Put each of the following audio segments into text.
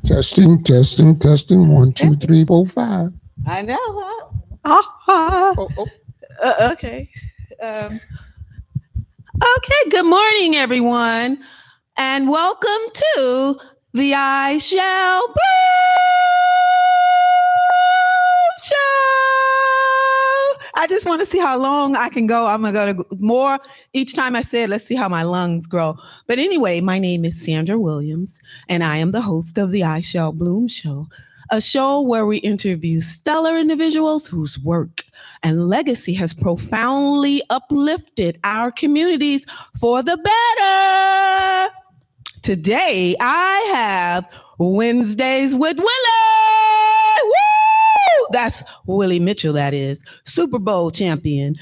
Testing, testing, testing. One, two, three, four, five. I know, huh? Ah, Oh, oh. okay. Um, okay, good morning, everyone, and welcome to the I Shall Bloom Show. I just want to see how long I can go. I'm going to go more each time I say it. Let's see how my lungs grow. But anyway, my name is Sandra Williams, and I am the host of the I Shall Bloom Show, a show where we interview stellar individuals whose work and legacy has profoundly uplifted our communities for the better. Today, I have Wednesdays with Willie. Woo! That's Willie Mitchell, that is. Super Bowl champion,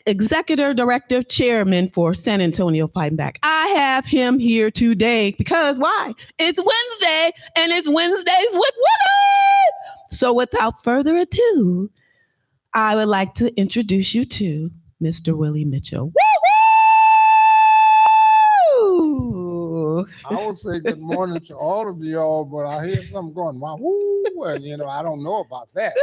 executive director, chairman for San Antonio Fighting Back. I have him here today because why? It's Wednesday and it's Wednesdays with Willie. So without further ado, I would like to introduce you to Mr. Willie Mitchell. Woo! I will say good morning to all of y'all, but I hear something going, wow, woo, and I don't know about that.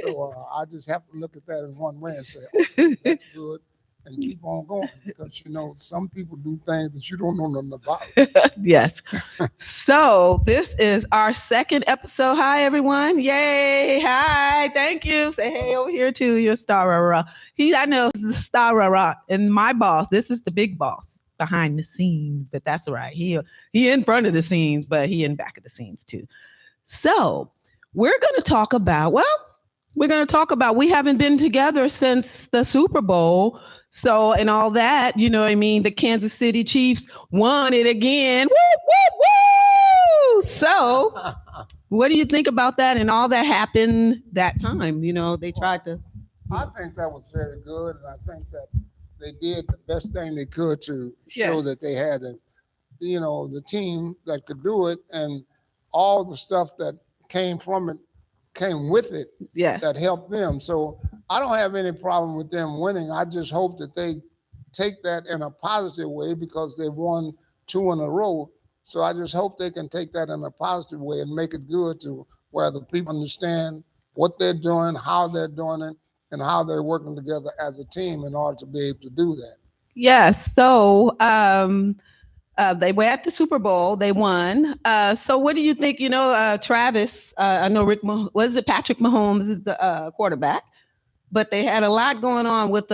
So I just have to look at that in one way and say, okay, that's good, and keep on going because some people do things that you don't know nothing about. Yes. So this is our second episode. Hi, everyone. Yay. Hi. Thank you. Say hey over here too. You're star. I know is the star. And my boss, this is the big boss behind the scenes, but that's all right. He in front of the scenes, but he in back of the scenes too. So we're going to talk about, we haven't been together since the Super Bowl. So, and all that, you know what I mean? The Kansas City Chiefs won it again. Woo, woo, woo! So, what do you think about that and all that happened that time? They tried to. I think that was very good, and I think that they did the best thing they could to show that they had the team that could do it, and all the stuff that came from it came with it Yeah. that helped them. So I don't have any problem with them winning. I just hope that they take that in a positive way because they won two in a row. So I just hope they can take that in a positive way and make it good to where the people understand what they're doing, how they're doing it, and how they're working together as a team in order to be able to do that. Yes. So, they were at the Super Bowl. They won. So, what do you think? Travis. I know was it Patrick Mahomes is the quarterback, but they had a lot going on with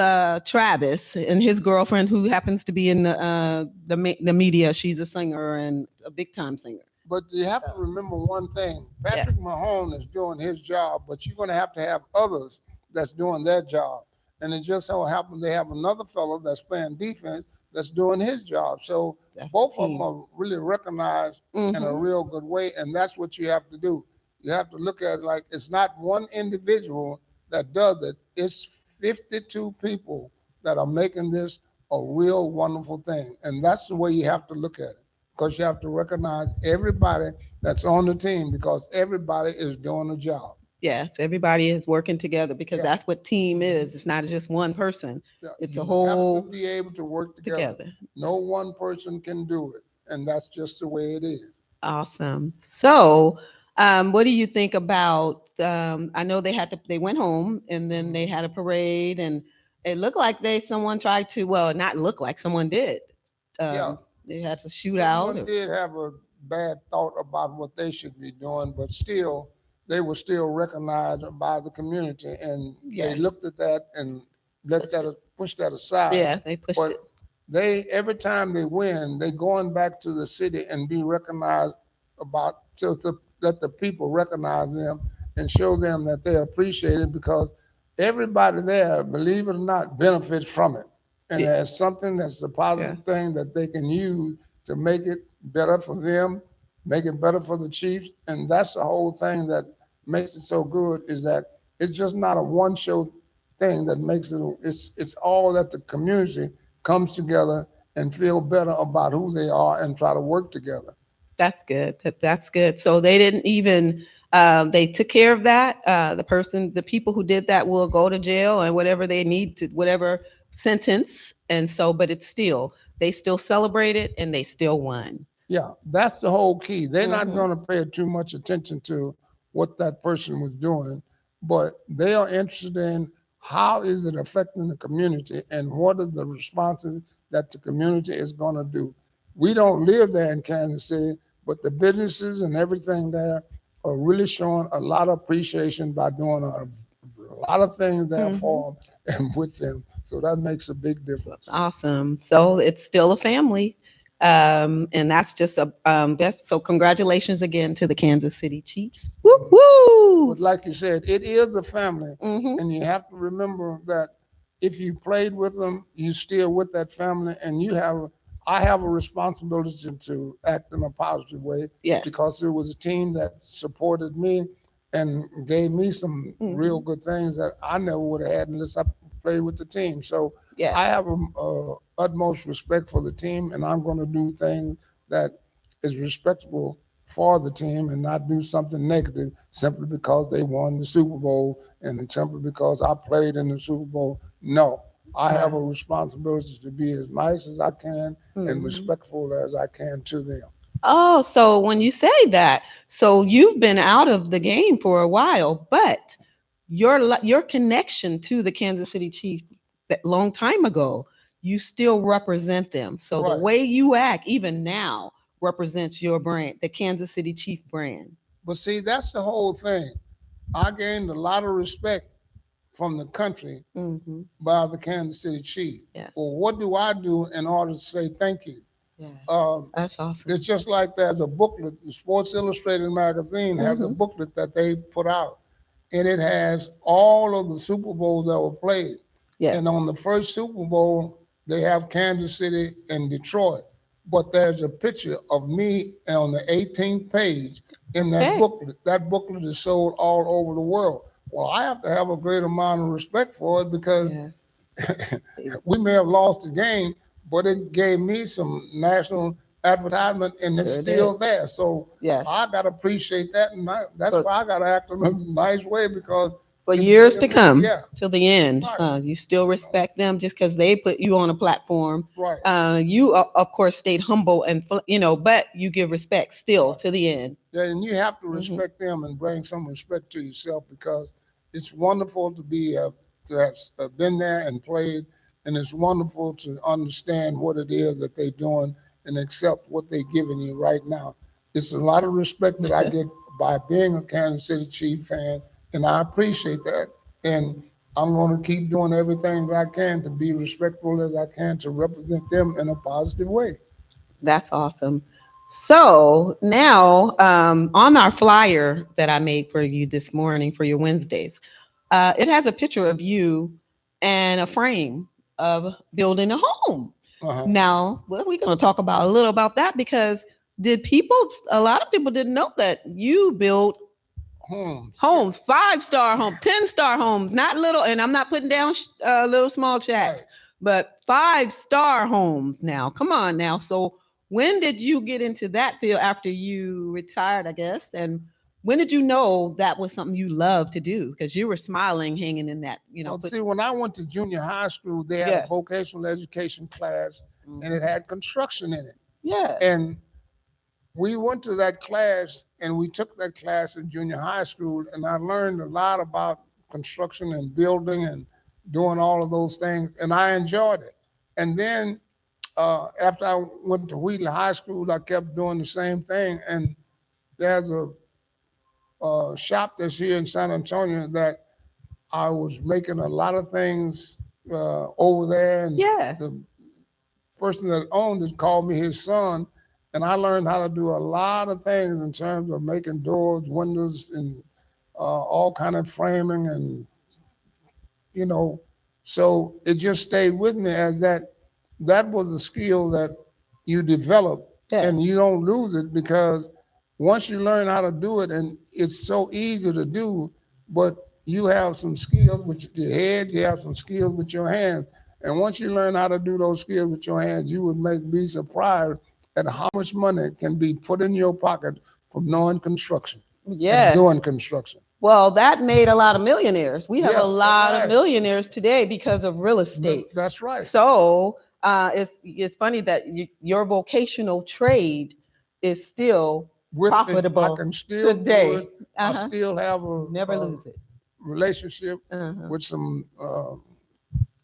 Travis and his girlfriend, who happens to be in the media. She's a singer and a big time singer. But you have to remember one thing. Yeah. Patrick Mahomes is doing his job, but you're going to have others that's doing their job. And it just so happens they have another fellow that's playing defense that's doing his job. So That's both the of them team. are really recognized in a real good way. And that's what you have to do. You have to look at it like it's not one individual that does it, it's 52 people that are making this a real wonderful thing. And that's the way you have to look at it because you have to recognize everybody that's on the team because everybody is doing a job. Yes, everybody is working together because Yeah. that's what team is. It's not just one person. Yeah. It's a You have to whole be able to work together. together. No one person can do it. And that's just the way it is. Awesome. So, what do you think about? I know they went home and then they had a parade, and it looked like someone tried to. Well, not look like someone did. Yeah. They had to shoot out. Someone did have a bad thought about what they should be doing, but still, they were still recognized by the community, and they Yes. looked at that and push that aside. Yeah, they pushed But it. they every time they win, they going back to the city and be recognized about to let the people recognize them and show them that they appreciate it because everybody there, believe it or not, benefits from it. And Yeah. there's something that's a Yeah. positive thing that they can use to make it better for them, make it better for the Chiefs. And that's the whole thing that makes it so good is that it's just not a one show thing that makes it it's all that the community comes together and feel better about who they are and try to work together. That's good. That's good. So they didn't even they took care of that. The people who did that will go to jail and whatever they need to, whatever sentence. And so, but it's still, they still celebrated and they still won. Yeah, that's the whole key. They're not Mm-hmm. going to pay too much attention to what that person was doing, but they are interested in how is it affecting the community and what are the responses that the community is going to do. We don't live there in Kansas City, but the businesses and everything there are really showing a lot of appreciation by doing a lot of things there Mm-hmm. for them and with them. So that makes a big difference. Awesome. So it's still a family. And that's just a that's so congratulations again to the Kansas City Chiefs. Woo woo. But like you said, it is a family, Mm-hmm. and you have to remember that if you played with them, you still with that family, and I have a responsibility to act in a positive way Yes. because it was a team that supported me and gave me some real Mm-hmm. good things that I never would have had unless I played with the team. So I Yes. have utmost respect for the team, and I'm going to do things that is respectable for the team and not do something negative simply because they won the Super Bowl and simply because I played in the Super Bowl. No, I have Right. a responsibility to be as nice as I can and Mm-hmm. respectful as I can to them. Oh, so when you say that, so you've been out of the game for a while, but your connection to the Kansas City Chiefs that long time ago, you still represent them. So the Right. way you act even now represents your brand, the Kansas City Chief brand. But see, that's the whole thing. I gained a lot of respect from the country Mm-hmm. by the Kansas City Chiefs. Yes. Well, what do I do in order to say thank you? Yes. Um, That's awesome. it's just like there's a booklet. The Sports Illustrated magazine has a Mm-hmm. booklet that they put out, and it has all of the Super Bowls that were played. Yes. And on the first Super Bowl, they have Kansas City and Detroit. But there's a picture of me on the 18th page in that Okay. booklet. That booklet is sold all over the world. Well, I have to have a great amount of respect for it because Yes. we may have lost the game, but it gave me some national advertisement, and it's Sure did. still there. So Yes. I gotta appreciate that, and that's For why I gotta act in a nice way because for it's years to bringing me, come yeah, till the end. right, You still you know, respect them just because they put you on a platform. right, You of course stayed humble and but you give respect still right. to the end. Yeah, and you have to Hmm. respect them and bring some respect to yourself because it's wonderful to have been there and played, and it's wonderful to understand what it is that they're doing and accept what they're giving you right now. It's a lot of respect that I get by being a Kansas City Chief fan, and I appreciate that. And I'm going to keep doing everything that I can to be respectful as I can to represent them in a positive way. That's awesome. So now, on our flyer that I made for you this morning for your Wednesdays, it has a picture of you and a frame of building a home. Uh-huh. Now, well, we're going to talk about a little about that because a lot of people didn't know that you built Homes, yeah, homes, 5-star home, 10-star homes, not little, and I'm not putting down little small right. shacks, but 5-star homes now. Come on now. So when did you get into that field after you retired, I guess? And when did you know that was something you loved to do? Because you were smiling hanging in that, Well, put see, when I went to junior high school, they had a yes. vocational education class and it Mhm. had construction in it. Yes. And we went to that class and we took that class in junior high school, and I learned a lot about construction and building and doing all of those things, and I enjoyed it. And then after I went to Wheatley High School, I kept doing the same thing. And there's a shop that's here in San Antonio that I was making a lot of things over there, and Yeah. the person that owned it called me his son, and I learned how to do a lot of things in terms of making doors, windows, and all kind of framing, and you know, so it just stayed with me as that was a skill that you develop Yes. and you don't lose it because once you learn how to do it, and it's so easy to do, but you have some skills with your head, you have some skills with your hands. And once you learn how to do those skills with your hands, you would be surprised at how much money can be put in your pocket from knowing construction and doing Yes. construction. Well, that made a lot of millionaires. We have a Yeah, that's lot of right. millionaires today because of real estate. That's right. So it's funny that your vocational trade is still with it, I profitable can still do today. it. I still have Never a lose it. relationship Uh-huh. with some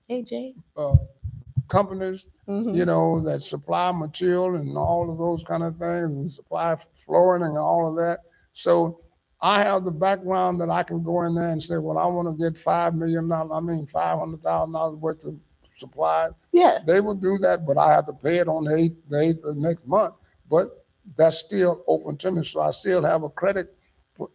Hey, Jay. uh, companies, Mm-hmm. that supply material and all of those kind of things, and supply flooring and all of that. So I have the background that I can go in there and say, well, I want to get $5 million. I mean, $500,000 worth of supplies. Yeah. They will do that, but I have to pay it on the eighth of next month. But that's still open to me, so I still have a credit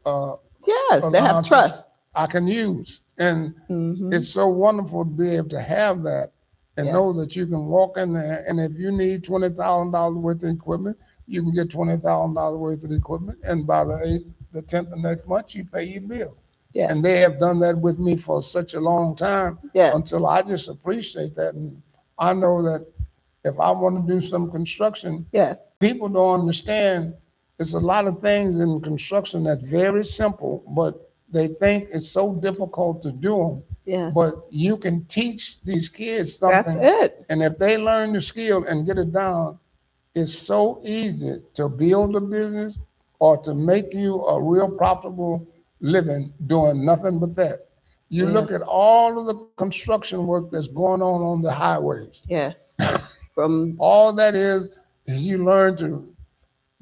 uh, Yes, they have allowance trust. I can use, and Mm-hmm. it's so wonderful to be able to have that and Yeah. know that you can walk in there, and if you need $20,000 worth of equipment, you can get $20,000 worth of equipment, and by the 10th of next month, you pay your bill. Yeah. And they have done that with me for such a long time Yes. until I just appreciate that. And I know that if I want to do some construction, Yes. people don't understand. There's a lot of things in construction that's very simple, but they think it's so difficult to do them. Yes. But you can teach these kids That's something, it. and if they learn the skill and get it down, it's so easy to build a business or to make you a real profitable living doing nothing but that. You look at Yes. all of the construction work that's going on the highways. Yes. From All that is you learn to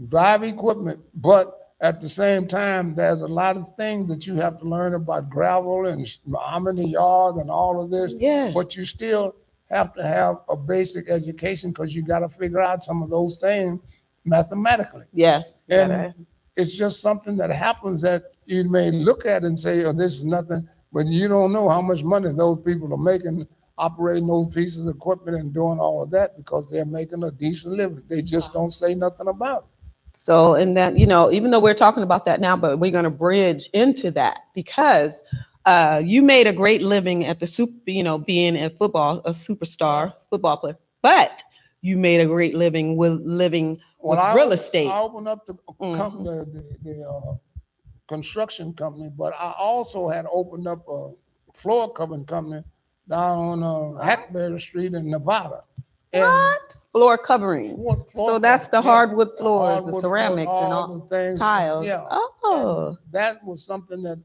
drive equipment, but at the same time, there's a lot of things that you have to learn about gravel and how many yards and all of this, yeah. but you still have to have a basic education because you got to figure out some of those things mathematically. Yes. You And gotta. it's just something that happens that you may look at and say, oh, this is nothing, but you don't know how much money those people are making operating those pieces of equipment and doing all of that because they're making a decent living. They just don't say nothing about it. So, and that, even though we're talking about that now, but we're going to bridge into that because you made a great living at the being a superstar football player, but you made a great living with living Well, with real estate. I opened up the Hmm. company, the construction company, but I also had opened up a floor covering company down on Hackberry Street in Nevada. And What? Floor covering. floor So that's covering, the yeah, hardwood floors, the hardwood floors, ceramics, and all all the things, tiles. yeah. And Oh, that was something that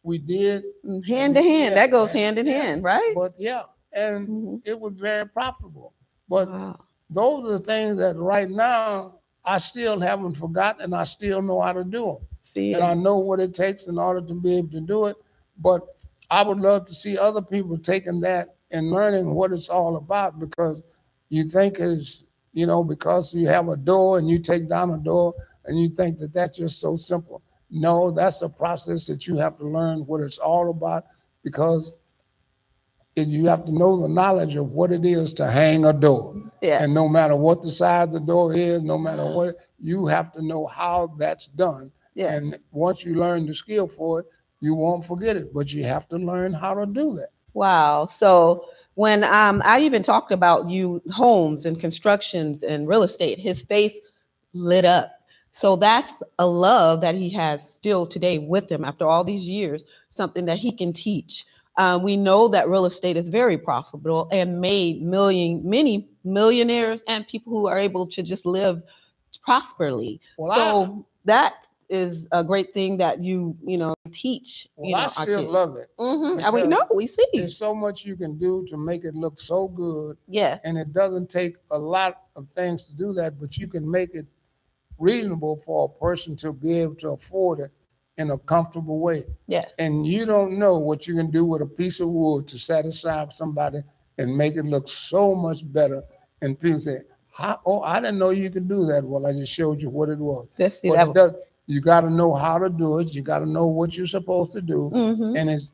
we did, hand to and hand. yeah, That goes and hand in yeah, hand, right? but yeah, and Hmm. it was very profitable. But Wow. those are the things that right now I still haven't forgotten, and I still know how to do them, See and I it. know what it takes in order to be able to do it. But I would love to see other people taking that and learning what it's all about because you think it's, because you have a door and you take down a door and you think that that's just so simple. No, that's a process that you have to learn what it's all about because you have to know the knowledge of what it is to hang a door. And Yes. no matter what the size the door is, no matter what, you have to know how that's done. And Yes. once you learn the skill for it, you won't forget it, but you have to learn how to do that. Wow. So when I even talked about you homes and constructions and real estate, his face lit up. So that's a love that he has still today with him after all these years, something that he can teach. We know that real estate is very profitable and made many millionaires and people who are able to just live prosperly. Well, So that is a great thing that you teach, I our still kids. love it And we know, because we see. there's so much you can do to make it look so good. Yes. And it doesn't take a lot of things to do that, but you can make it reasonable for a person to be able to afford it in a comfortable way. Yes. And you don't know what you can do with a piece of wood to satisfy somebody and make it look so much better. And people say, oh, I didn't know you could do that. Well, I just showed you what it was. Let's see But that. it does. You got to know how to do it. You got to know what you're supposed to do. Mm-hmm. And it's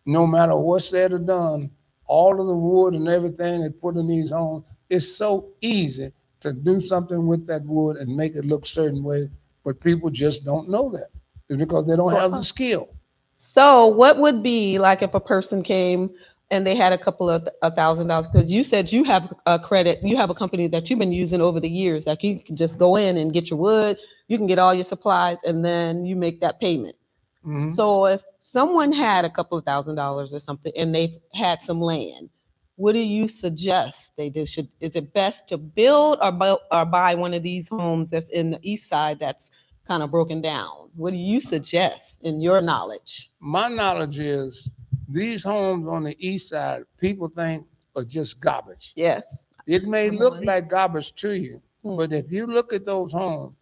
no matter what's said or done, all of the wood and everything they put in these homes, it's so easy to do something with that wood and make it look certain way, but people just don't know that. It's because they don't have the skill. So, what would be like if a person came and they had a couple of $1,000? Because you said you have a credit, you have a company that you've been using over the years. Like you can just go in and get your wood, you can get all your supplies, and then you make that payment. Hmm. So, if someone had a couple of $1,000 or something and they had some land, what do you suggest they do? Is it best to build or buy one of these homes that's in the east side that's kind of broken down? What do you suggest in your knowledge? My knowledge is these homes on the east side, people think are just garbage. Yes. It may Come look on. like garbage to you, but Hmm. if you look at those homes,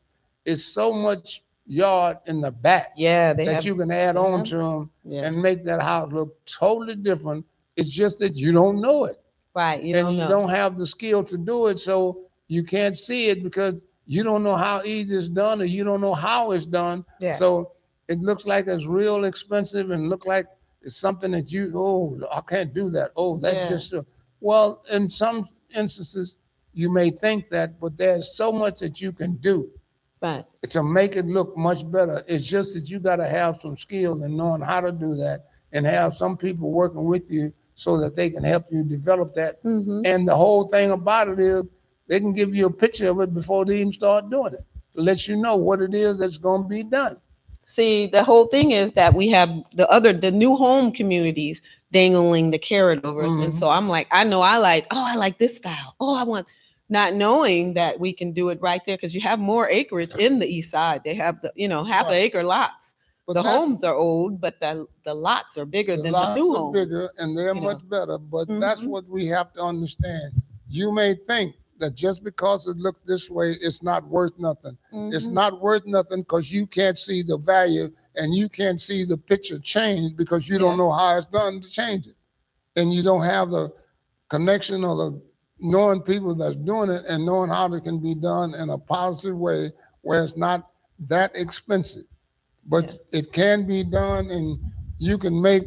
it's so much yard in the back Yeah, they that have. you can add They on have. to them Yeah. and make that house look totally different. It's just that you don't know it Right. You and don't you know. don't have the skill to do it, so you can't see it because you don't know how easy it's done or you don't know how it's done. Yeah. So it looks like it's real expensive and look like it's something that you, oh, I can't do that. Oh, that's Yeah. just well, in some instances you may think that, but there's so much that you can do Right. to make it look much better. It's just that you got to have some skills and knowing how to do that and have some people working with you so that they can help you develop that. Mm-hmm. And the whole thing about it is they can give you a picture of it before they even start doing it to let you know what it is that's going to be done. See, the whole thing is that we have the new home communities dangling the carrot over us. And Hmm. so I'm like, I like this style. Oh, I want, not knowing that we can do it right there because you have more acreage in the east side. They have half Right. acre lots. But The that's homes are old, but the lots are bigger the than the new lots are homes, bigger and they're you know. much better, but that's Hmm. what we have to understand. You may think that just because it looks this way, it's not worth nothing. It's Hmm. not worth nothing because you can't see the value and you can't see the picture change because you don't Yeah. know how it's done to change it. And you don't have the connection or the knowing people that's doing it and knowing how it can be done in a positive way where it's not that expensive. Yeah. But it can be done and you can make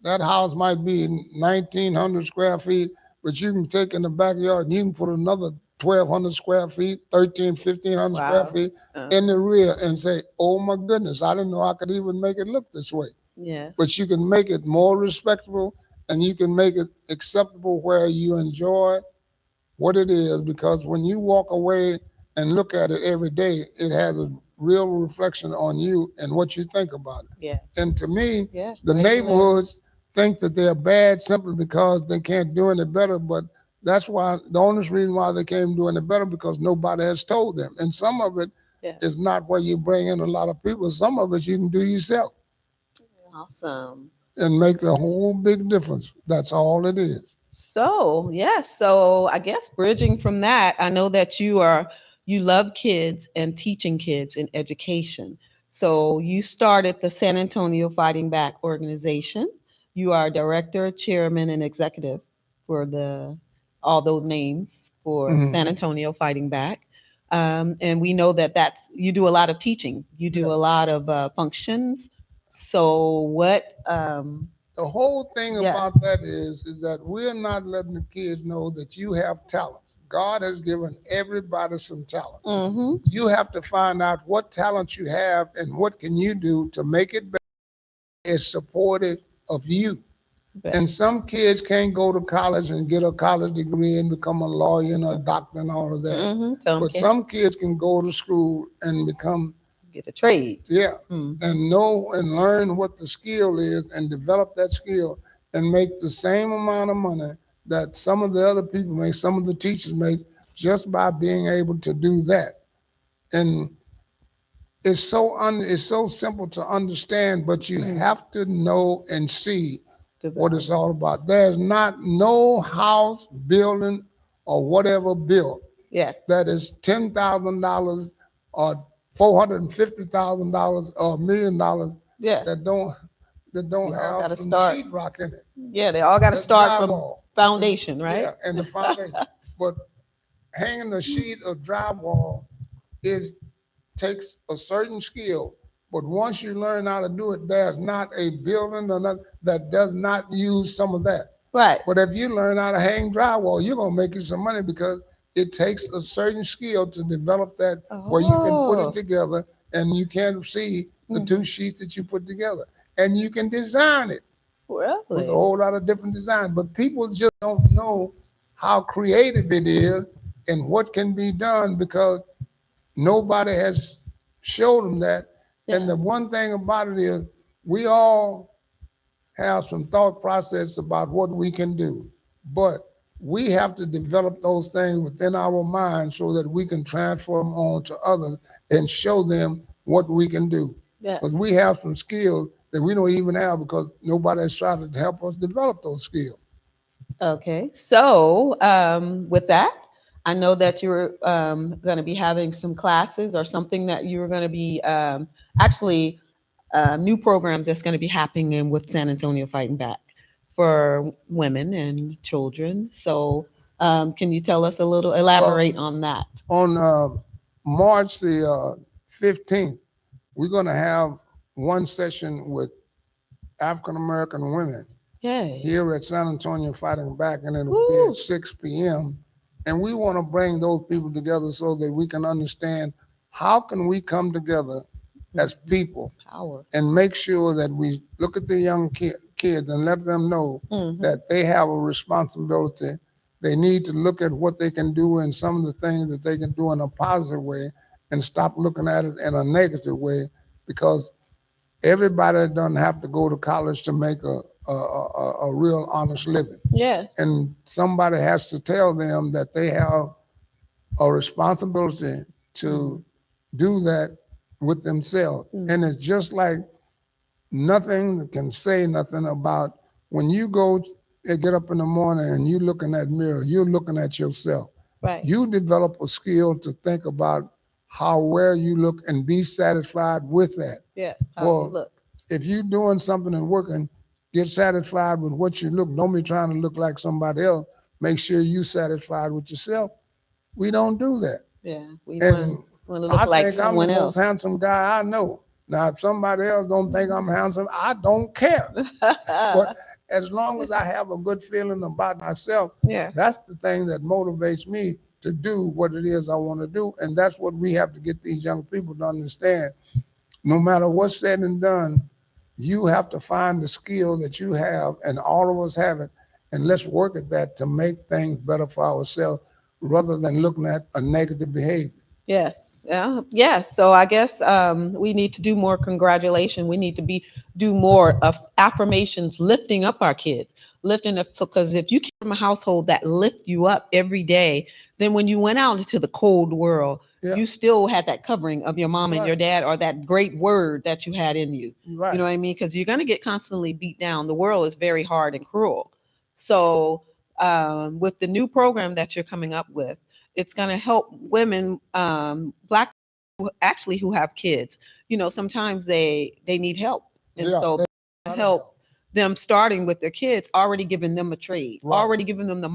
that house might be 1,900 square feet, but you can take in the backyard and you can put another 1,200 square feet, 13, 1,500 square Wow. feet in the Uh-huh. rear and say, oh my goodness, I didn't know I could even make it look this way. Yeah. But you can make it more respectable and you can make it acceptable where you enjoy what it is because when you walk away and look at it every day, it has a real reflection on you and what you think about it. Yeah. And to me, Yeah. the Great to learn. neighborhoods think that they're bad simply because they can't do any better, but that's why the only reason why they can't do any better because nobody has told them. And some of it Yeah. is not where you bring in a lot of people. Some of it you can do yourself Awesome. and make a whole big difference. That's all it is. So, yes. So, I guess bridging from that, I know that you love kids and teaching kids in education. So, you started the San Antonio Fighting Back organization. You are director, chairman, and executive for the all those names for Hmm. San Antonio Fighting Back. And we know that you do a lot of teaching. You do Yeah. a lot of functions. So, what? The whole thing about Yes. that is that we're not letting the kids know that you have talent. God has given everybody some talent. Mm-hmm. You have to find out what talent you have and what can you do to make it better as supportive of you. And some kids can't go to college and get a college degree and become a lawyer and a doctor and all of that. Mm-hmm. Some But can some kids can go to school and become, get a trade. yeah, Mm-hmm. and know and learn what the skill is and develop that skill and make the same amount of money that some of the other people make, some of the teachers make, just by being able to do that. And it's so simple to understand, but you Mm-hmm. have to know and see The what it's value. all about. There's not no house, building, or whatever built Yes. that is $10,000 or $450,000 or $1 million Yes. that don't They all got have to some start. sheetrock in it. Yeah, they all got to That start from drywall, and foundation, right? yeah, and the foundation. But hanging a sheet of drywall is takes a certain skill. But once you learn how to do it, there's not a building or nothing that does not use some of that. Right. But if you learn how to hang drywall, you're gonna make you some money because it takes a certain skill to develop that where you can put it Oh. together and you can see the two Mm-hmm. sheets that you put together. And you can design it with a Really? whole lot of different designs. But people just don't know how creative it is and what can be done because nobody has showed them that. And the Yes. one thing about it is we all have some thought process about what we can do. but we have to develop those things within our mind so that we can transfer them on to others and show them what we can do. Yeah. Because we have some skills that we don't even have because nobody has tried to help us develop those skills. Okay. So, with that, I know that you're going to be having some classes or something that you're going to be actually new programs that's going to be happening with San Antonio Fighting Back for women and children. So, can you tell us a little, Well, elaborate on that? on March the 15th, we're going to have one session with African American women Yay. here at San Antonio Fighting Back, and it'll be Woo. at 6 p.m. And we want to bring those people together so that we can understand how can we come together as people Power. and make sure that we look at the young kids and let them know Mm-hmm. that they have a responsibility. They need to look at what they can do and some of the things that they can do in a positive way and stop looking at it in a negative way because everybody doesn't have to go to college to make a real honest living. Yes. And somebody has to tell them that they have a responsibility to do that with themselves. And it's just like nothing can say nothing about when you go and get up in the morning and you look in that mirror, you're looking at yourself. Right. You develop a skill to think about how well you look and be satisfied with that. Yes. How you Well, look. if you're doing something and working, get satisfied with what you look. Don't be trying to look like somebody else. Make sure you satisfied with yourself. We don't do that. Yeah. We And want to look I like think I'm the someone most else. handsome guy I know. Now, if somebody else don't think I'm handsome, I don't care. But as long as I have a good feeling about myself, Yeah. that's the thing that motivates me to do what it is I want to do. And that's what we have to get these young people to understand. No matter what's said and done, you have to find the skill that you have, and all of us have it. And let's work at that to make things better for ourselves rather than looking at a negative behavior. Yes. Yeah. Yes. So I guess we need to do more congratulation. We need to do more of affirmations, lifting up our kids, lifting up. So because if you came from a household that lift you up every day, then when you went out into the cold world, Yeah, you still had that covering of your mom and your right, dad, or that great word that you had in you. You right. know what I mean? Because you're going to get constantly beat down. The world is very hard and cruel. So with the new program that you're coming up with, it's going to help women, black actually who have kids. You know, sometimes they need help, and Yeah, so they gotta help. help them starting with their kids, already giving them a trade, Right. already giving them the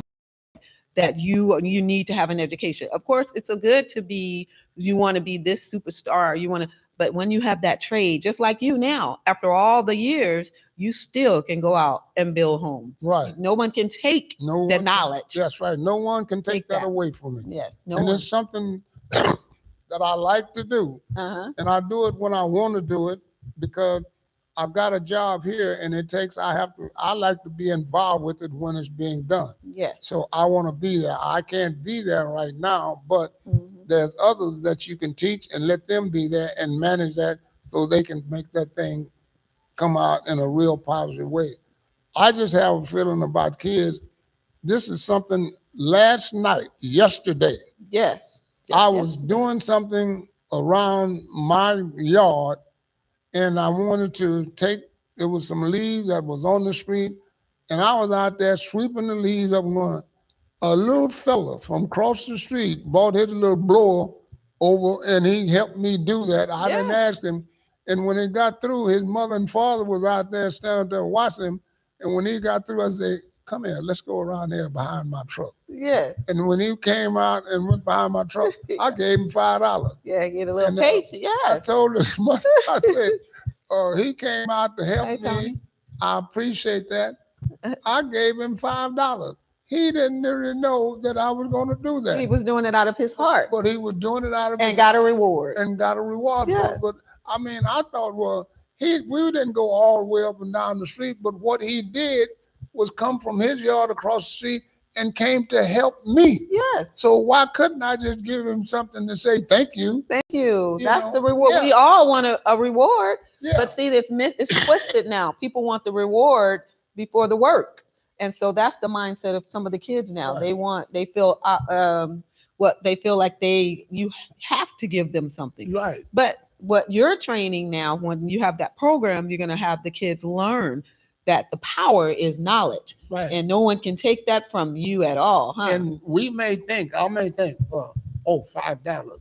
that you need to have an education. Of course, it's a good to be. You want to be this superstar. You want to. But when you have that trade, just like you now, after all the years, you still can go out and build homes. Right. No one can take No the one can, knowledge. that's right. No one can take Take that that. away from me. Yes, no And one. it's something that I like to do. Uh-huh. And I do it when I want to do it because I've got a job here and I like to be involved with it when it's being done. Yes. So I want to be there. I can't be there right now, but Mhm. there's others that you can teach and let them be there and manage that so they can make that thing come out in a real positive way. I just have a feeling about kids. This is something last night, yesterday, Yes. I Just was yesterday. doing something around my yard and I wanted to take, there was some leaves that was on the street and I was out there sweeping the leaves up and going, a little fella from across the street bought his little blower over and he helped me do that. I didn't Yes. ask him. And when he got through, his mother and father was out there standing there watching him. And when he got through, I said, come here, let's go around there behind my truck. Yes. And when he came out and went behind my truck, I gave him $5. Yeah, get a little And patient. I Yes. told his mother, I said, he came out to help Hey, me. Tony. I appreciate that. I gave him $5. He didn't really know that I was going to do that, He was doing it out of his heart but he was doing it out of and his got a reward. and got a reward for it. Yes. But I mean, I thought, well, we didn't go all the way up and down the street, but what he did was come from his yard across the street and came to help me. Yes. So why couldn't I just give him something to say thank you? Thank you. You That's the know, reward. yeah, We all want a reward, yeah, but see, this myth is twisted now. People want the reward before the work. And so that's the mindset of some of the kids now. Right. They feel what they feel like you have to give them something. Right. But what you're training now, when you have that program, you're going to have the kids learn that the power is knowledge, Right. and no one can take that from you at all, huh? And I may think, oh, $5.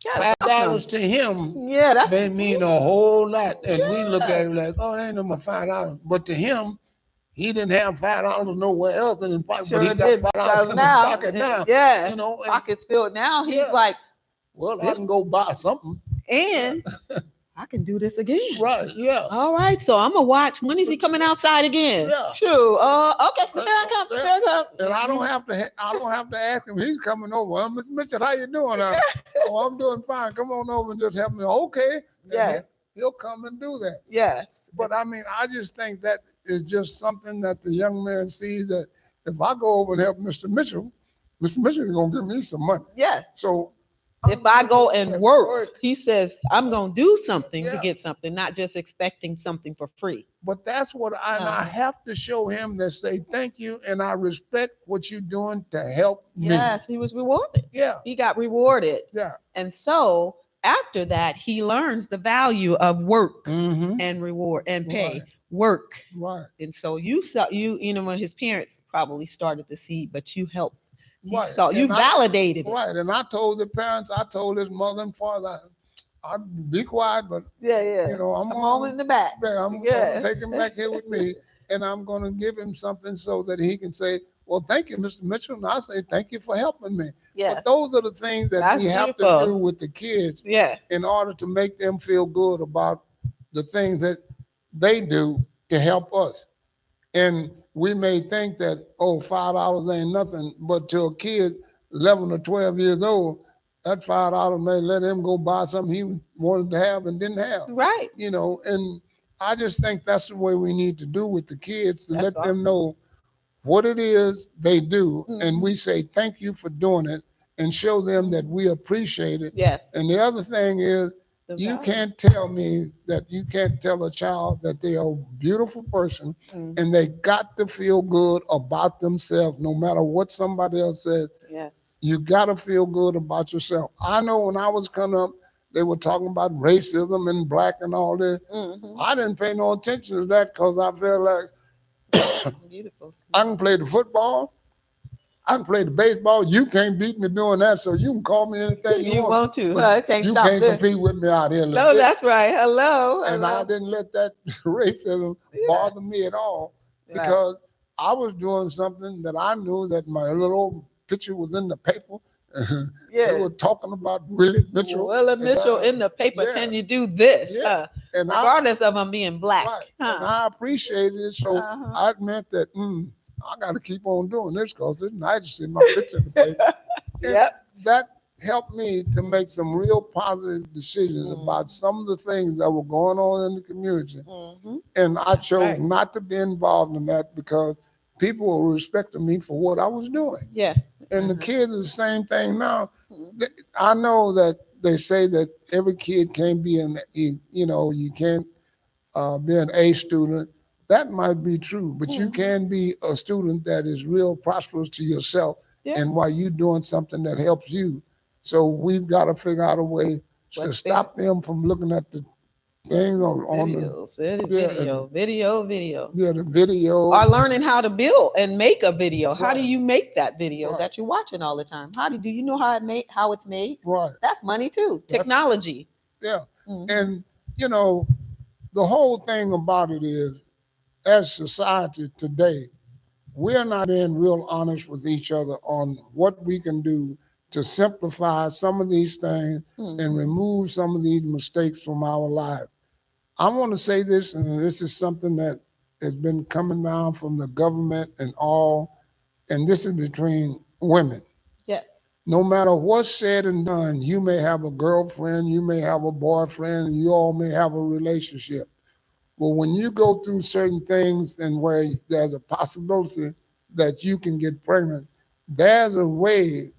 Yeah, $5 to him yeah, that's may mean a whole lot. And we look yeah. at it like, oh, that ain't no more $5. But to him, he didn't have $5 nowhere else in his pocket, but he Sure got did. $5 in his Now, pocket now. yes, You know, and pockets filled. Now he's yeah, like, well, I this, can go buy something. and I can do this again. Right, yeah. All right, so I'm gonna watch. When is he coming outside again? Yeah. True. Okay. Here I come. Here I come. And I don't have to ask him. He's coming over. Mr. Mitchell, how you doing? Oh, I'm doing fine. Come on over and just help me. Okay. Yes. He'll come and do that. Yes. But I mean, I just think that is just something that the young man sees, that if I go over and help Mr. Mitchell is gonna give me some money. Yes. So If I go and work, he says I'm gonna do something to Yeah. get something, not just expecting something for free. But that's what I have to show him, that say thank you and I respect what you're doing to help me. Yes, he was rewarded. Yeah. He got rewarded. Yeah. And so after that, he learns the value of work Mm-hmm. and reward and pay. Right. Work. Right. And so you saw when his parents probably started the seed, but you helped. Right. So you validated it. Right. And I told the parents, I told his mother and father, I'd be quiet, but Yeah. you know, I'm always in the back. I'm gonna take him back here with me, and I'm gonna give him something so that he can say, well, thank you, Mr. Mitchell. And I say, thank you for helping me. Yes. But those are the things that That's we have beautiful. to do with the kids Yes. in order to make them feel good about the things that they do to help us. And we may think that, oh, $5 ain't nothing, but to a kid 11 or 12 years old, that $5 may let him go buy something he wanted to have and didn't have. Right. You know, and I just think that's the way we need to do with the kids, to That's let them know what it is they do. Mhm. And we say, thank you for doing it, and show them that we appreciate it. Yes. And the other thing is, The you value. can't tell me that you can't tell a child that they are a beautiful person, Mhm. and they got to feel good about themselves no matter what somebody else says. Yes. You got to feel good about yourself. I know when I was coming up, they were talking about racism and black and all this. Mm-hmm. I didn't pay no attention to that because I felt like Beautiful. I can play the football, I can play the baseball. You can't beat me doing that, so you can call me anything You want to, but huh? Can't you stop can't this. compete with me out here. No, that's right. Hello. And I Hello. didn't let that racism Yeah. bother me at all, Right. because I was doing something that I knew that my little picture was in the paper. Yeah. They were talking about Willie Mitchell. Willie Mitchell in the paper. yeah. Can you do this? Yeah. And Regardless of him being black. right. Huh? And I appreciated it. So Uh-huh. I meant that I got to keep on doing this because it's nice to see my picture in the paper. And Yep. that helped me to make some real positive decisions about some of the things that were going on in the community. Mm-hmm. And I chose right. not to be involved in that because people were respecting me for what I was doing. Yeah. And the kids are the same thing now. Mhm. I know that they say that every kid can't be you can't be an A student. That might be true, but you Mhm. can be a student that is real prosperous to yourself, Yeah. and while you're doing something that helps you. So we've got to figure out a way to What's stop them from looking at the thing on the Videos. Video. the video. Or learning how to build and make a video. How do Right. you make that video Right. that you're watching all the time? Do you know how it's made? Right. That's money too. That's- Technology. Yeah. Mhm. And the whole thing about it is, as society today, we're not in real honest with each other on what we can do to simplify some of these things Mhm. and remove some of these mistakes from our life. I want to say this, and this is something that has been coming down from the government and all, and this is between women. Yes. No matter what's said and done, you may have a girlfriend, you may have a boyfriend, you all may have a relationship. But when you go through certain things and where there's a possibility that you can get pregnant, there's a way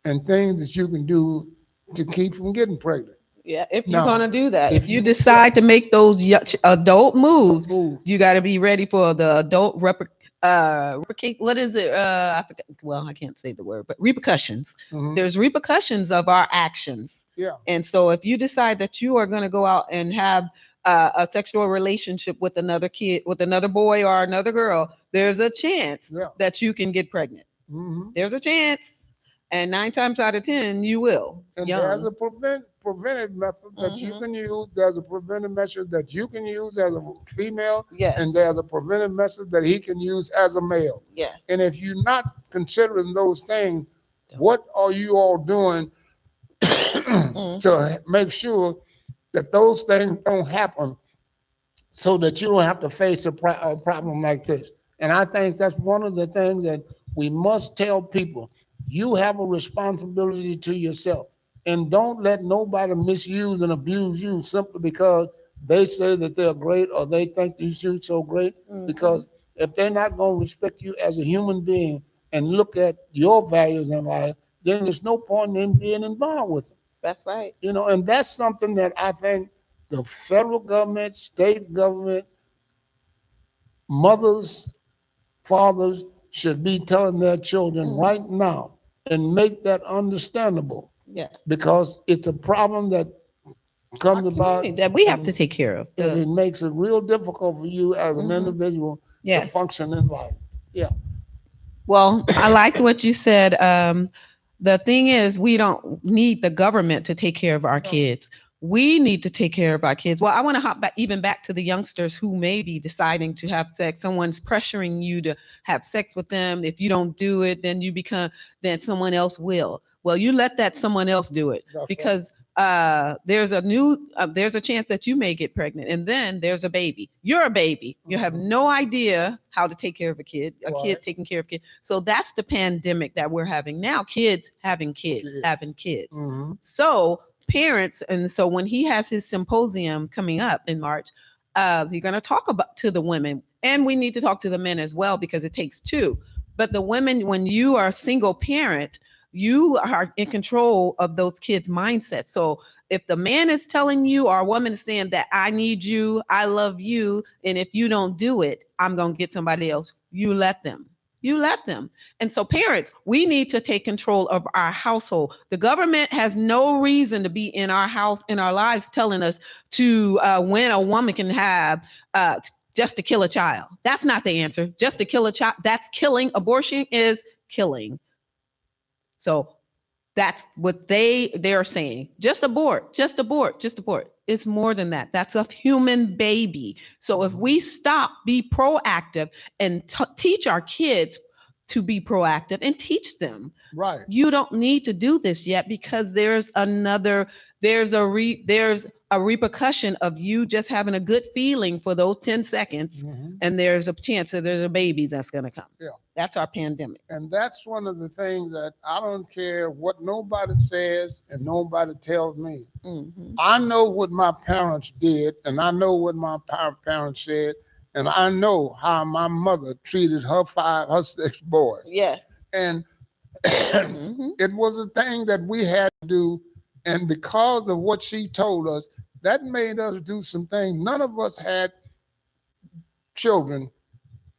and things that you can do to keep from getting pregnant. Yeah. If you're Now, gonna do that, if if you you- decide to make those adult moves, Move. you got to be ready for the adult what is it? I forget. Well, I can't say the word, but repercussions. Hmm. There's repercussions of our actions. Yeah. And so if you decide that you are going to go out and have a sexual relationship with another kid, with another boy or another girl, there's a chance Yeah. that you can get pregnant. Hmm. There's a chance. And 9 times out of 10, you will. And there's Young. a preventive method that you Hmm. can use. There's a preventive measure that you can use as a female, Yes. and there's a preventive method that he can use as a male. Yes. And if you're not considering those things, what are you all doing Mm. to make sure that those things don't happen so that you don't have to face a problem like this? And I think that's one of the things that we must tell people. You have a responsibility to yourself, and don't let nobody misuse and abuse you simply because they say that they're great or they think you shoot so great. Mhm. Because if they're not going to respect you as a human being and look at your values in life, then there's no point in being involved with them. That's right. And that's something that I think the federal government, state government, mothers, fathers should be telling their children right Mhm. now and make that understandable Yeah. because it's a problem that Our comes community about that we have to and take care of. it makes it real difficult for you as an Mhm. individual to Yes. function in life. Yeah. Well, I liked what you said. The thing is, we don't need the government to take care of our No. kids. We need to take care of our kids. Well, I want to hop back even back to the youngsters who may be deciding to have sex. Someone's pressuring you to have sex with them. If you don't do it, then someone else will. Well, you let that someone else do it That's right. because there's a chance that you may get pregnant, and then there's a baby. You're a baby. You have Mhm. no idea how to take care of a Right. kid taking care of kids. So that's the pandemic that we're having now. Kids having kids, Kids. having kids. Hmm. So parents, and so when he has his symposium coming up in March, he's going to talk about to the women, and we need to talk to the men as well because it takes two. But the women, when you are a single parent, you are in control of those kids' mindsets. So if the man is telling you or a woman is saying that I need you, I love you, and if you don't do it, I'm going to get somebody else, you let them. You let them. And so, parents, we need to take control of our household. The government has no reason to be in our house, in our lives, telling us to when a woman can have just to kill a child. That's not the answer. Just to kill a child, that's killing. Abortion is killing. So that's what they're saying. Just abort, just abort, just abort. It's more than that. That's a human baby. So if we stop, be proactive, and teach our kids to be proactive and teach them, Right. you don't need to do this yet because there's a repercussion of you just having a good feeling for those 10 seconds, Hmm. and there's a chance that there's a baby that's going to come. Yeah. That's our pandemic. And that's one of the things that I don't care what nobody says and nobody tells me. Hmm. I know what my parents did, and I know what my parents said, and I know how my mother treated her 6 boys. Yes. And Hmm. it was a thing that we had to do, and because of what she told us, that made us do some things. None of us had children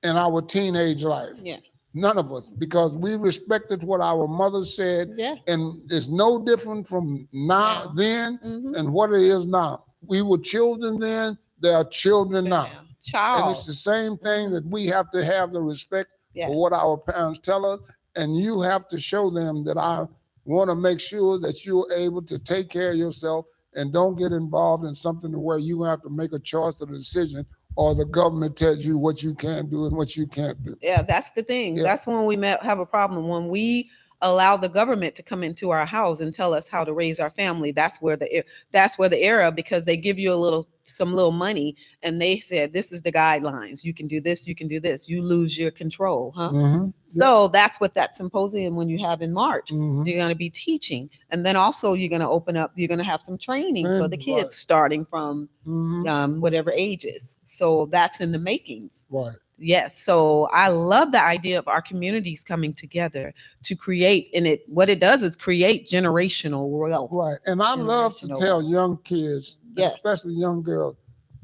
in our teenage life. Yes. None of us, because we respected what our mother said, Yes. and it's no different from now Now. then Hmm. and what it is now. We were children then, they are children now. And it's Child. the same thing that we have to have the respect Yes. for what our parents tell us, and you have to show them that I want to make sure that you're able to take care of yourself and don't get involved in something to where you have to make a choice or a decision, or the government tells you what you can do and what you can't do. Yeah, that's the thing. Yeah. That's when we have a problem. When we allow the government to come into our house and tell us how to raise our family, that's where the error, because they give you some little money, and they said this is the guidelines. You can do this, you can do this. You lose your control, huh? Mm-hmm. Yeah. So that's what that symposium when you have in March. Mm-hmm. You're going to be teaching, and then also you're going to open up. You're going to have some training for the Right. kids starting from Mm-hmm. whatever ages. So that's in the makings. Right. Yes. So I love the idea of our communities coming together to create, and what it does is create generational wealth. Right. And I love to Generational tell wealth. young kids, Yes. especially young girls,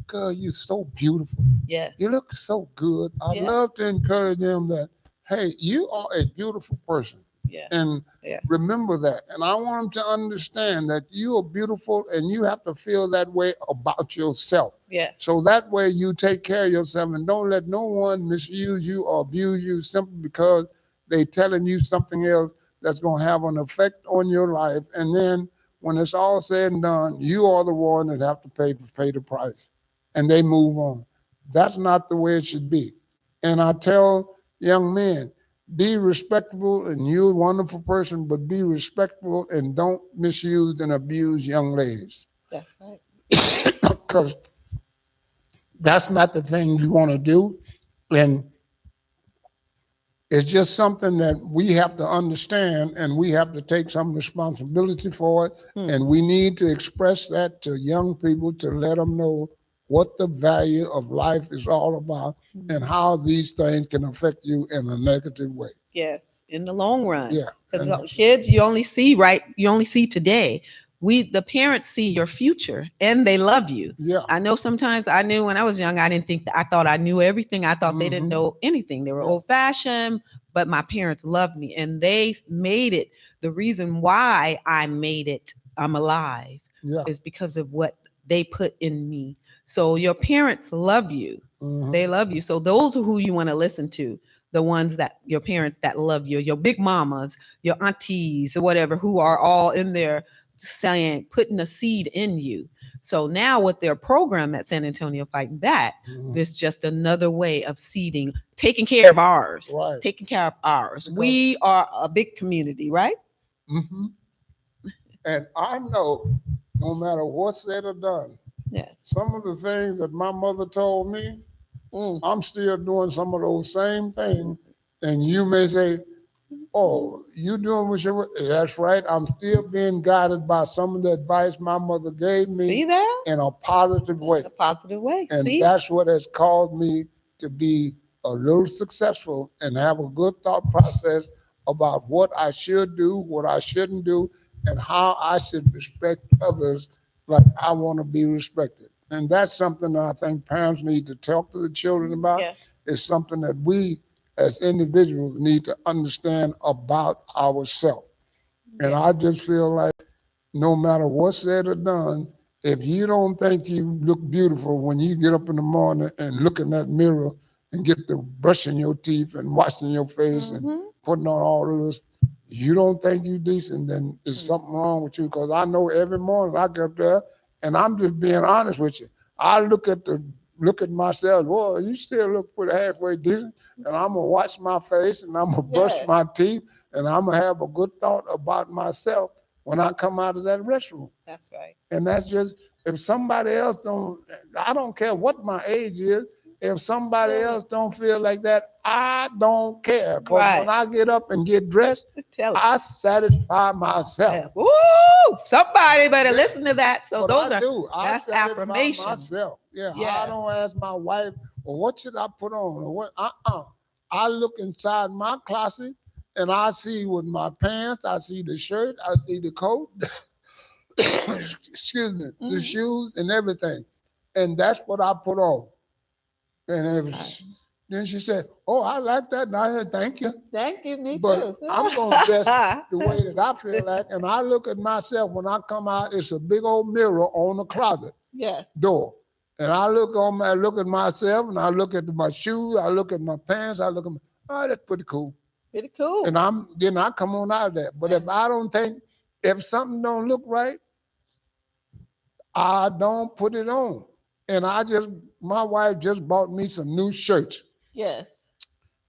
girl, you're so beautiful. Yes. You look so good. I Yes. love to encourage them that, hey, you are a beautiful person. Yes. And Yes. remember that. And I want them to understand that you are beautiful and you have to feel that way about yourself. Yes. So that way you take care of yourself and don't let no one misuse you or abuse you simply because they telling you something else that's going to have an effect on your life. And then when it's all said and done, you are the one that have to pay the price. And they move on. That's not the way it should be. And I tell young men, be respectable and you're a wonderful person, but be respectful and don't misuse and abuse young ladies. That's right. Because that's not the thing you want to do. And it's just something that we have to understand and we have to take some responsibility for it. And we need to express that to young people to let them know what the value of life is all about and how these things can affect you in a negative way. Yes, in the long run. Yeah. Because And kids, you only see today. The parents see your future and they love you. yeah. I know sometimes I knew when I was young, I didn't think that I thought I knew everything. I thought they didn't Hmm. know anything. They were Yeah. old fashioned, but my parents loved me and they made it. The reason why I made it, I'm alive, Yeah. is because of what they put in me. So your parents love you. Hmm. They love you. So those are who you want to listen to, the ones that your parents that love you, your big mamas, your aunties, or whatever, who are all in there saying, putting a seed in you. So now with their program at San Antonio Fighting Back, Hmm. there's just another way of seeding, taking care of ours, Right. taking care of ours. Because, We are a big community, right? hmm, and I know no matter what's said or done, Yes. some of the things that my mother told me, Mm. I'm still doing some of those same things. And you may say, oh, you doing what you, that's right. I'm still being guided by some of the advice my mother gave me See that? in a positive way. A positive way. And See? that's what has caused me to be a little successful and have a good thought process about what I should do, what I shouldn't do, and how I should respect others like I want to be respected. And that's something that I think parents need to talk to the children about. Yes. It's something that we as individuals need to understand about ourselves. And I Yes. just feel like no matter what's said or done, if you don't think you look beautiful when you get up in the morning and look in that mirror and get to brushing your teeth and washing your face and Mm-hmm. putting on all of this, you don't think you decent, then there's something wrong with you. Because I know every morning I get up there and I'm just being honest with you. I look at myself, boy, you still look pretty halfway decent. And I'm gonna wash my face and I'm gonna brush Yes. my teeth and I'm gonna have a good thought about myself when I come out of that restroom. That's right. And that's just if somebody else don't, I don't care what my age is. If somebody Yeah. else don't feel like that, I don't care. Cause when Right. I get up and get dressed, Tell it. I satisfy myself. Yeah. Woo! Somebody better Yeah, listen to that. So but I those are do. I that's satisfy affirmation. myself. Yeah, I Yes. don't ask my wife, well, what should I put on? Or what? I look inside my closet and I see with my pants, I see the shirt, I see the coat, excuse me, the Hmm. shoes and everything. And that's what I put on. And Right. then she said, oh, I like that. And I said, thank you. Thank you. Me But too. I'm going to dress the way that I feel like. And I look at myself when I come out, it's a big old mirror on the closet Yes. door. And I look at myself and I look at my shoes, I look at my pants, I look at my, oh, that's pretty cool. Pretty cool. And then I come on out of that. But if I don't think, if something don't look right, I don't put it on. And my wife just bought me some new shirts. Yes.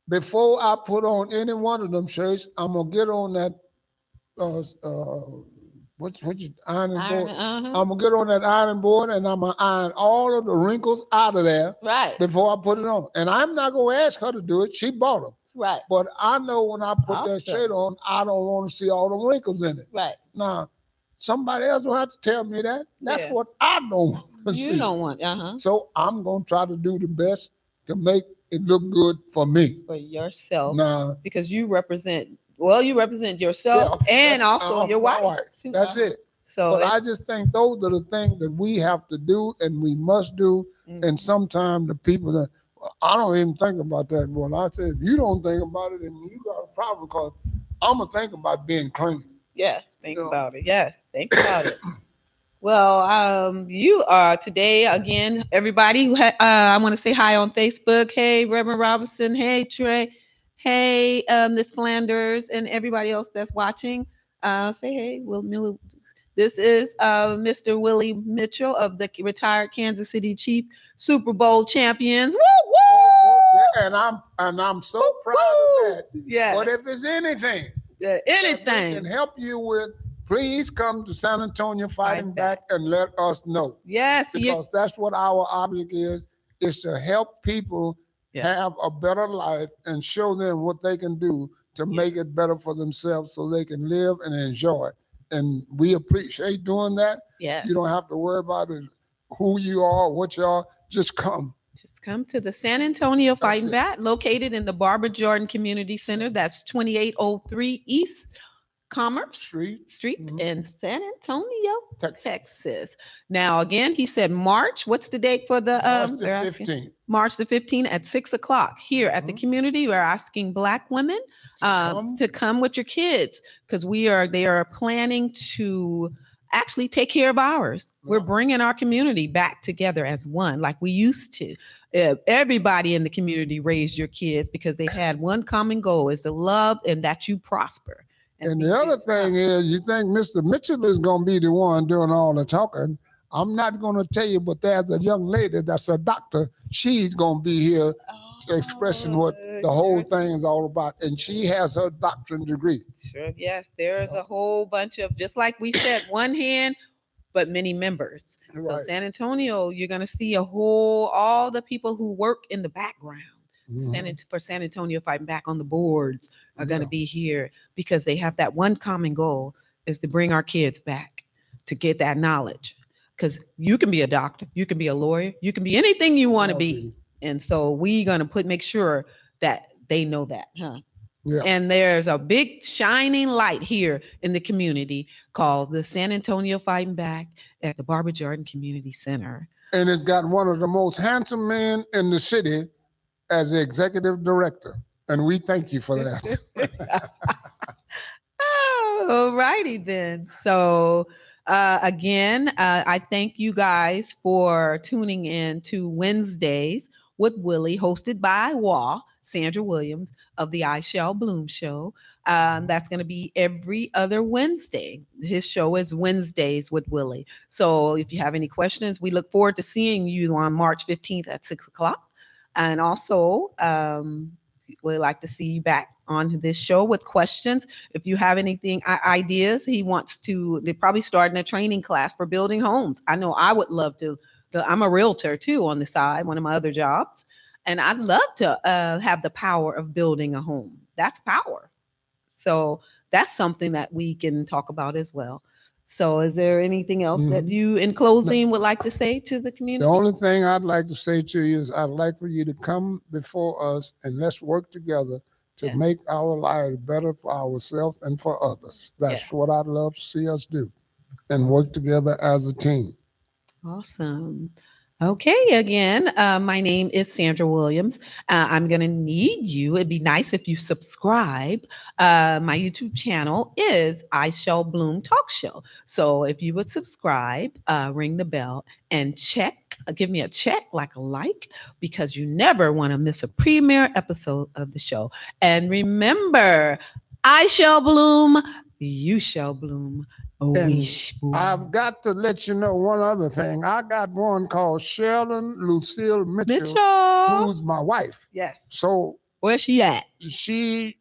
Before I put on any one of them shirts, I'm gonna get on that what you ironing Iron. board. Uh-huh. I'm gonna get on that ironing board and I'm gonna iron all of the wrinkles out of there Right. before I put it on. And I'm not gonna ask her to do it. She bought them. Right. But I know when I put that Awesome. shirt on, I don't want to see all the wrinkles in it. Right. Now, somebody else will have to tell me that. That's Yeah. what I don't want to You see. don't want. Uh-huh. So I'm gonna try to do the best to make it look good for me. For yourself, Now, because you represent. Well, you represent yourself self, and that's also your my wife. wife. That's it. So But I just think those are the things that we have to do and we must do. And sometimes the people that I don't even think about that. Well, I said, if you don't think about it, then you got a problem because I'm gonna think about being clean. yes, You think know, about it. Yes, think about it. Well, you are today again, everybody. I want to say hi on Facebook. Hey, Reverend Robinson. Hey, Trey. Hey, Miss Flanders, and everybody else that's watching. Say hey, Will Miller. This is Mr. Willie Mitchell of the retired Kansas City Chief Super Bowl champions. Woo yeah, and I'm woo so proud woo of woo! that. But Yes, if it's anything that we can anything. help you with, please come to San Antonio Fight Fighting back. Back and let us know. Yes, you. Because that's what our object is to help people Yes. have a better life and show them what they can do to Yes. make it better for themselves so they can live and enjoy it. And we appreciate doing that. Yes. You don't have to worry about it, who you are, what you are. Just come. Just come to the San Antonio That's Fighting it. Bat, located in the Barbara Jordan Community Center. That's 2803 East Commerce Street, Street in San Antonio, Texas. Texas. Now, again, he said March. What's the date for the? March the They're asking 15th. March the 15th at 6 o'clock here at the community. We're asking Black women to come with your kids because they are planning to actually take care of ours. We're Yeah. bringing our community back together as one, like we used to. Everybody in the community raised your kids because they had one common goal: is to love and that you prosper. And the other thing is, you think Mr. Mitchell is going to be the one doing all the talking. I'm not going to tell you, but there's a young lady that's a doctor. She's going to be here expressing what the whole thing is all about. And she has her doctorate degree. Sure, yes, there's a whole bunch of, just like we said, one hand, but many members. So Right. San Antonio, you're going to see all the people who work in the background. For San Antonio Fighting Back on the boards are going to be here because they have that one common goal is to bring our kids back to get that knowledge. Because you can be a doctor, you can be a lawyer, you can be anything you want to be. And so we're going to make sure that they know that, huh? Yeah. And there's a big shining light here in the community called the San Antonio Fighting Back at the Barbara Jordan Community Center. And it's got one of the most handsome men in the city as the executive director. And we thank you for that. All righty then. So again, I thank you guys for tuning in to Wednesdays with Willie, hosted by Sandra Williams of the I Shall Bloom Show. That's going to be every other Wednesday. His show is Wednesdays with Willie. So if you have any questions, we look forward to seeing you on March 15th at 6 o'clock. And also, we'd like to see you back on this show with questions. If you have anything, ideas, they're probably starting a training class for building homes. I know I would love to. I'm a realtor too on the side, one of my other jobs. And I'd love to have the power of building a home. That's power. So that's something that we can talk about as well. So is there anything else that you, in closing, would like to say to the community? The only thing I'd like to say to you is I'd like for you to come before us and let's work together to make our lives better for ourselves and for others. That's what I'd love to see us do and work together as a team. Awesome. Okay, again, my name is Sandra Williams. I'm going to need you. It'd be nice if you subscribe. My YouTube channel is I Shall Bloom Talk Show. So if you would subscribe, ring the bell, and give me a check, like a like, because you never want to miss a premiere episode of the show. And remember, I shall bloom, you shall bloom. And I've got to let you know one other thing. I got one called Sheldon Lucille Mitchell, who's my wife. Yes. So where's she at? She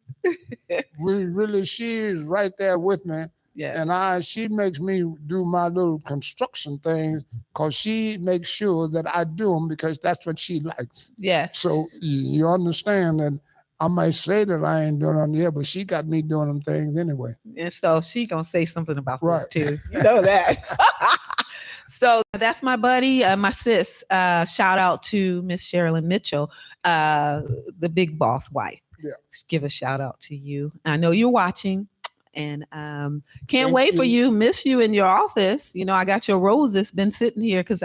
is right there with me. Yeah. And she makes me do my little construction things because she makes sure that I do them because that's what she likes. Yes. So you understand that I might say that I ain't doing them yet, but she got me doing them things anyway. And so she gonna say something about this too. You know that. So that's my buddy, my sis. Shout out to Miss Sherilyn Mitchell, the big boss wife. Yeah. Give a shout out to you. I know you're watching. And can't Thank wait for you. you. Miss you in your office. You know, I got your roses been sitting here because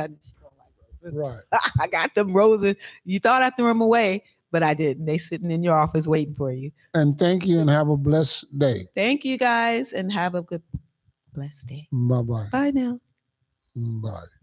Right. I got them roses. You thought I threw them away, but I didn't. They sitting in your office waiting for you. And thank you and have a blessed day. Thank you guys and have a good blessed day. Bye bye. Bye now. Bye.